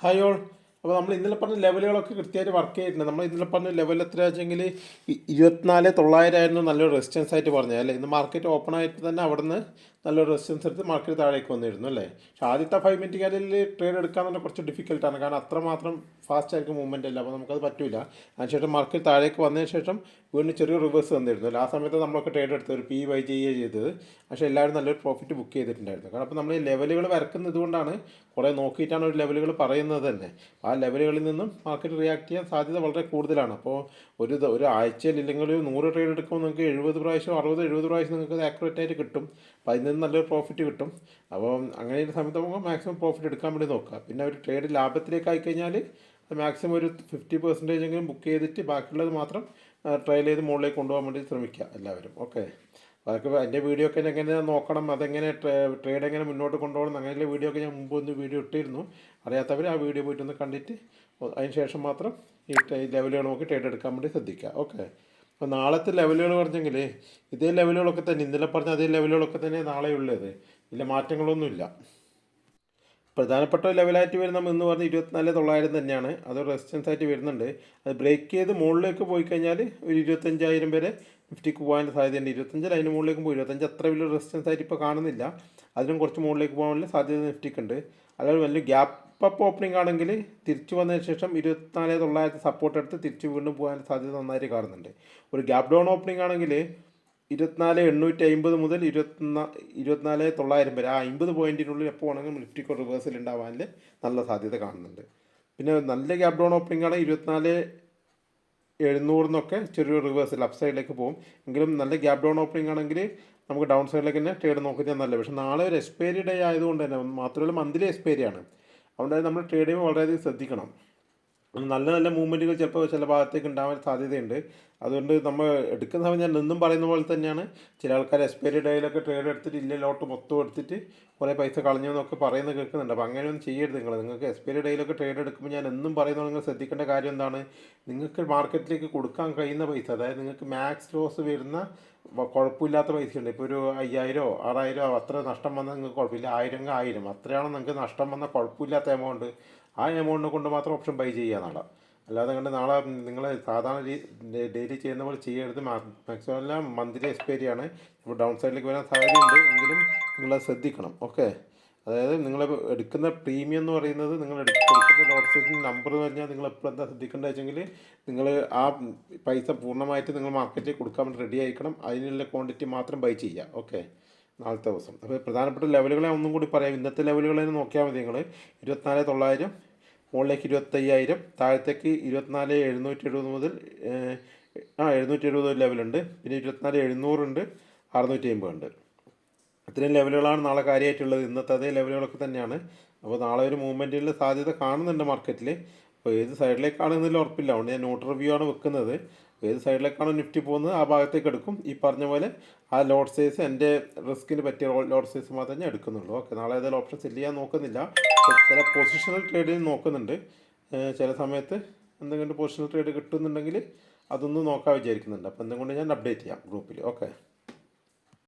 Hi all. അപ്പോൾ നമ്മൾ ഇന്നലെ പറഞ്ഞ ലെവലുകളൊക്കെ കൃത്യമായിട്ട് വർക്ക് ചെയ്തിട്ടുണ്ട്. നമ്മൾ ഇന്നലെ പറഞ്ഞ ലെവൽ എത്ര വെച്ചെങ്കിൽ 24,900 ആയിരുന്നു നല്ലൊരു റെസിസ്റ്റൻസ് ആയിട്ട് പറഞ്ഞത് അല്ലേ. ഇന്ന് മാർക്കറ്റ് ഓപ്പൺ ആയിട്ട് തന്നെ അവിടെ നിന്ന് നല്ലൊരു റെസിസ്റ്റൻസ് എടുത്ത് മാർക്കറ്റ് താഴേക്ക് വന്നിരുന്നു അല്ലേ. പക്ഷേ ആദ്യത്തെ 5 മിനിറ്റ് കാലിൽ ട്രേഡ് എടുക്കാൻ തന്നെ കുറച്ച് ഡിഫിക്കൽട്ടാണ്, കാരണം അത്രമാത്രം ഫാസ്റ്റ് ആയിരിക്കും മൂവ്മെൻറ്റ് അല്ല. അപ്പോൾ നമുക്കത് പറ്റില്ല. അതിനുശേഷം മാർക്കറ്റ് താഴേക്ക് വന്നതിന് ശേഷം വീണ്ടും ചെറിയ റിവേഴ്സ് വന്നിരുന്നു അല്ലേ. ആ സമയത്ത് നമ്മളൊക്കെ ട്രേഡ് എടുത്തത് ഒരു PY ചെയ്യുകയാണ് ചെയ്തത്. പക്ഷേ എല്ലാവരും നല്ലൊരു പ്രോഫിറ്റ് ബുക്ക് ചെയ്തിട്ടുണ്ടായിരുന്നു. കാരണം അപ്പോൾ നമ്മൾ ഈ ലെവലുകൾ വരക്കുന്നത് കൊണ്ടാണ്, കുറേ നോക്കിയിട്ടാണ് ഒരു ലെവലുകൾ പറയുന്നത് തന്നെ. ആ ലെവലുകളിൽ നിന്നും മാർക്കറ്റ് റിയാക്ട് ചെയ്യാൻ സാധ്യത വളരെ കൂടുതലാണ്. അപ്പോൾ ഒരു ആഴ്ചയിൽ ഇല്ലെങ്കിൽ ഒരു 100 ട്രേഡ് എടുക്കുമ്പോൾ നിങ്ങൾക്ക് 70 പ്രാവശ്യം 60-70 പ്രാവശ്യം നിങ്ങൾക്ക് അത് ആക്യുറേറ്റ് ആയിട്ട് കിട്ടും. അപ്പോൾ അതിൽ നിന്ന് നല്ലൊരു പ്രോഫിറ്റ് കിട്ടും. അപ്പോൾ അങ്ങനെ ഒരു സമയത്ത് നമുക്ക് മാക്സിമം പ്രോഫിറ്റ് എടുക്കാൻ വേണ്ടി നോക്കുക. പിന്നെ ഒരു ട്രേഡ് ലാഭത്തിലേക്ക് ആയിക്കഴിഞ്ഞാൽ മാക്സിമം ഒരു 50% എങ്കിലും ബുക്ക് ചെയ്തിട്ട് ബാക്കിയുള്ളത് മാത്രം ട്രയൽ ചെയ്ത് മുകളിലേക്ക് കൊണ്ടുപോകാൻ വേണ്ടി ശ്രമിക്കുക എല്ലാവരും. ഓക്കെ, അതൊക്കെ എൻ്റെ വീഡിയോ ഒക്കെ എങ്ങനെ നോക്കണം, അതെങ്ങനെ ട്രേഡ് എങ്ങനെ മുന്നോട്ട് കൊണ്ടുപോകണം, അങ്ങനെയുള്ള വീഡിയോ ഒക്കെ ഞാൻ മുമ്പ് ഒന്ന് വീഡിയോ ഇട്ടിരുന്നു. അറിയാത്തവർ ആ വീഡിയോ പോയിട്ടൊന്ന് കണ്ടിട്ട് അതിന് ശേഷം മാത്രം ഈ ലെവലുകൾ നോക്കി ട്രേഡ് എടുക്കാൻ വേണ്ടി ശ്രദ്ധിക്കുക. ഓക്കെ, അപ്പോൾ നാളത്തെ ലെവലുകൾ പറഞ്ഞെങ്കിൽ ഇതേ ലെവലുകളൊക്കെ തന്നെ, ഇന്നലെ പറഞ്ഞ അതേ ലെവലുകളൊക്കെ തന്നെ നാളെ ഉള്ളത്, ഇല്ല മാറ്റങ്ങളൊന്നുമില്ല. പ്രധാനപ്പെട്ട ലെവലായിട്ട് വരുന്ന എന്ന് പറഞ്ഞാൽ 24,900 തന്നെയാണ്. അത് റെസിസ്റ്റൻസ് ആയിട്ട് വരുന്നുണ്ട്. അത് ബ്രേക്ക് ചെയ്ത് മുകളിലേക്ക് പോയി കഴിഞ്ഞാൽ ഒരു 25,000 വരെ നിഫ്റ്റിക്ക് പോകാൻ സാധ്യതയുണ്ട്. 25 അതിന് മുകളിലേക്ക് പോയി. 25 അത്ര വലിയ റെസിസ്റ്റൻസ് ആയിട്ട് ഇപ്പോൾ കാണുന്നില്ല. അതിനും കുറച്ച് മുകളിലേക്ക് പോകാനുള്ള സാധ്യത നിഫ്റ്റിക്ക് ഉണ്ട്. അല്ലാതെ വലിയ ഗ്യാപ്പ് അപ്പ് ഓപ്പണിംഗ് ആണെങ്കിൽ തിരിച്ചു വന്നതിന് ശേഷം 24,900 സപ്പോർട്ട് എടുത്ത് തിരിച്ച് വീണ്ടും പോകാൻ സാധ്യത നന്നായിട്ട് കാണുന്നുണ്ട്. ഒരു ഗ്യാപ്പ് ഡൗൺ ഓപ്പണിംഗ് ആണെങ്കിൽ 24,850 മുതൽ 24,900 വരെ, ആ 50 പോയിൻറ്റിനുള്ളിൽ എപ്പോൾ വേണമെങ്കിലും നിഫ്റ്റിക്ക് റിവേഴ്സൽ ഉണ്ടാവാൻ നല്ല സാധ്യത കാണുന്നുണ്ട്. പിന്നെ നല്ല ഗ്യാപ്പ് ഡൗൺ ഓപ്പണിംഗ് ആണ് 24,700 ചെറിയൊരു റിവേഴ്സൽ അപ്പ് സൈഡിലേക്ക് പോകും. എങ്കിലും നല്ല ഗ്യാപ്പ് ഡൗൺ ഓപ്പണിംഗ് ആണെങ്കിൽ നമുക്ക് ഡൗൺ സൈഡിലേക്ക് തന്നെ ട്രേഡ് നോക്കിയാൽ നല്ലത്. പക്ഷേ നാളെ ഒരു എക്സ്പയറി ഡേ ആയതുകൊണ്ട് തന്നെ, മാത്രമല്ല മന്ത്ലി എക്സ്പയറി ആണ്, അതുകൊണ്ട് നമ്മൾ ട്രേഡ് ചെയ്യുമ്പോൾ വളരെയധികം ശ്രദ്ധിക്കണം. നല്ല നല്ല മൂവ്മെൻറ്റുകൾ ചിലപ്പോൾ ചില ഭാഗത്തേക്ക് ഉണ്ടാവാൻ സാധ്യതയുണ്ട്. അതുകൊണ്ട് നമ്മൾ എടുക്കുന്ന സമയം ഞാൻ എന്നും പറയുന്ന പോലെ തന്നെയാണ്, ചില ആൾക്കാർ എക്സ്പയറി ഡേയിലൊക്കെ ട്രേഡ് എടുത്തിട്ട് ഇല്ല ലോട്ട് മൊത്തം എടുത്തിട്ട് കുറേ പൈസ കളഞ്ഞു എന്നൊക്കെ പറയുന്നത് കേൾക്കുന്നുണ്ട്. അപ്പോൾ അങ്ങനെയൊന്നും ചെയ്യരുത് നിങ്ങൾ. നിങ്ങൾക്ക് എക്സ്പയറി ഡേയിലൊക്കെ ട്രേഡ് എടുക്കുമ്പോൾ ഞാൻ എന്നും പറയുന്നത്, നിങ്ങൾ ശ്രദ്ധിക്കേണ്ട കാര്യം എന്താണ്, നിങ്ങൾക്ക് മാർക്കറ്റിലേക്ക് കൊടുക്കാൻ കഴിയുന്ന പൈസ, അതായത് നിങ്ങൾക്ക് മാക്സ് ലോസ് വരുന്ന കുഴപ്പമില്ലാത്ത പൈസയുണ്ട്. ഇപ്പോൾ ഒരു 5,000 6,000 അത്ര നഷ്ടം വന്നാൽ നിങ്ങൾക്ക് കുഴപ്പമില്ല. 1,000 അത്രയാണ് നിങ്ങൾക്ക് നഷ്ടം വന്നാൽ കുഴപ്പമില്ലാത്ത എമൗണ്ട്. ആ എമൗണ്ടിനെ കൊണ്ട് മാത്രം ഓപ്ഷൻ ബൈ ചെയ്യുക നാളെ. അല്ലാതെ കണ്ട് നാളെ നിങ്ങൾ സാധാരണ ഡെയിലി ചെയ്യുന്ന പോലെ ചെയ്യരുത്. മാക്സിമം എല്ലാം മന്ത്ലി എക്സ്പയറി ആണ്. ഇപ്പോൾ ഡൗൺ സൈഡിലേക്ക് വരാൻ സാധ്യതയുണ്ട്, എങ്കിലും നിങ്ങളത് ശ്രദ്ധിക്കണം. ഓക്കെ, അതായത് നിങ്ങൾ എടുക്കുന്ന പ്രീമിയം എന്ന് പറയുന്നത്, നിങ്ങൾ എടുക്കുന്ന ലോട്ട് സൈസിൻ്റെ നമ്പർ എന്ന് പറഞ്ഞാൽ നിങ്ങൾ എപ്പോഴും എന്താ ശ്രദ്ധിക്കേണ്ടത് വെച്ചെങ്കിൽ, നിങ്ങൾ ആ പൈസ പൂർണ്ണമായിട്ട് നിങ്ങൾ മാർക്കറ്റിൽ കൊടുക്കാൻ വേണ്ടി റെഡി ആയിരിക്കണം. അതിനുള്ള ക്വാണ്ടിറ്റി മാത്രം ബൈ ചെയ്യുക. ഓക്കെ, നാളത്തെ ദിവസം. അപ്പോൾ പ്രധാനപ്പെട്ട ലെവലുകളെ ഒന്നും കൂടി പറയാം. ഇന്നത്തെ ലെവലുകളെ നോക്കിയാൽ മതി നിങ്ങൾ. 24,900 മുകളിലേക്ക് 25,000, താഴത്തേക്ക് 24,770 മുതൽ 770 ലെവലുണ്ട്. പിന്നെ 24,700 ഉണ്ട്, 650 ഉണ്ട്. ഇത്രയും ലെവലുകളാണ് നാളെ കാര്യമായിട്ടുള്ളത്. ഇന്നത്തെ അതേ ലെവലുകളൊക്കെ തന്നെയാണ്. അപ്പോൾ നാളെ ഒരു മൂവ്മെൻറ്റിൻ്റെ സാധ്യത കാണുന്നുണ്ട് മാർക്കറ്റിൽ. അപ്പോൾ ഏത് സൈഡിലേക്കാണ് എന്നതിൽ ഉറപ്പില്ല. അതുകൊണ്ട് ഞാൻ നോട്ട് റിവ്യൂ ആണ് വെക്കുന്നത്. ഏത് സൈഡിലേക്കാണോ നിഫ്റ്റി പോകുന്നത് ആ ഭാഗത്തേക്ക് എടുക്കും. ഈ പറഞ്ഞ പോലെ ആ ലോട്ട് സൈസ് എൻ്റെ റിസ്കിന് പറ്റിയ ലോട്ട് സൈസ് മാത്രമേ ഞാൻ എടുക്കുന്നുള്ളൂ. ഓക്കെ, നാളെ ഏതായാലും ഓപ്ഷൻ സെല് ചെയ്യാൻ നോക്കുന്നില്ല. ചില പൊസിഷണൽ ട്രേഡിൽ നോക്കുന്നുണ്ട്. ചില സമയത്ത് എന്തെങ്കിലും പൊസിഷണൽ ട്രേഡ് കിട്ടുന്നുണ്ടെങ്കിൽ അതൊന്നും നോക്കാൻ വിചാരിക്കുന്നുണ്ട്. അപ്പോൾ എന്തുകൊണ്ട് ഞാൻ അപ്ഡേറ്റ് ചെയ്യാം ഗ്രൂപ്പിൽ. ഓക്കെ.